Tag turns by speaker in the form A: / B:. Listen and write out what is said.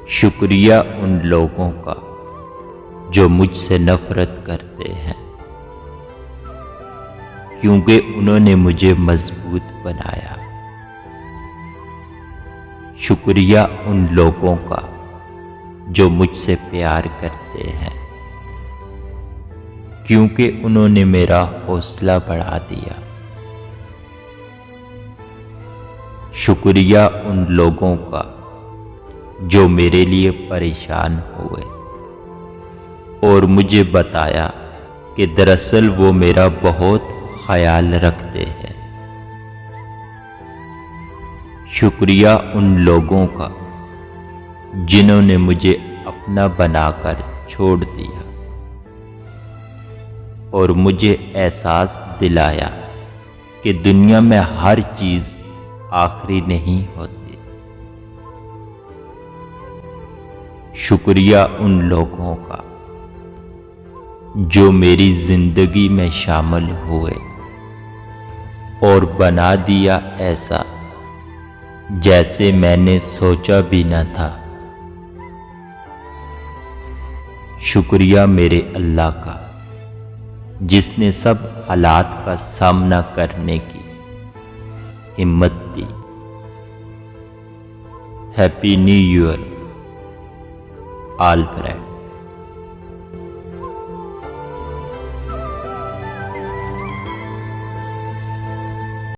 A: शुक्रिया उन लोगों का जो मुझसे नफरत करते हैं, क्योंकि उन्होंने मुझे मजबूत बनाया। शुक्रिया उन लोगों का जो मुझसे प्यार करते हैं, क्योंकि उन्होंने मेरा हौसला बढ़ा दिया। शुक्रिया उन लोगों का जो मेरे लिए परेशान हुए और मुझे बताया कि दरअसल वो मेरा बहुत ख्याल रखते हैं। शुक्रिया उन लोगों का जिन्होंने मुझे अपना बनाकर छोड़ दिया और मुझे एहसास दिलाया कि दुनिया में हर चीज आखिरी नहीं होती। शुक्रिया उन लोगों का जो मेरी जिंदगी में शामिल हुए और बना दिया ऐसा जैसे मैंने सोचा भी न था। शुक्रिया मेरे अल्लाह का जिसने सब हालात का सामना करने की हिम्मत दी। Happy new year all friends.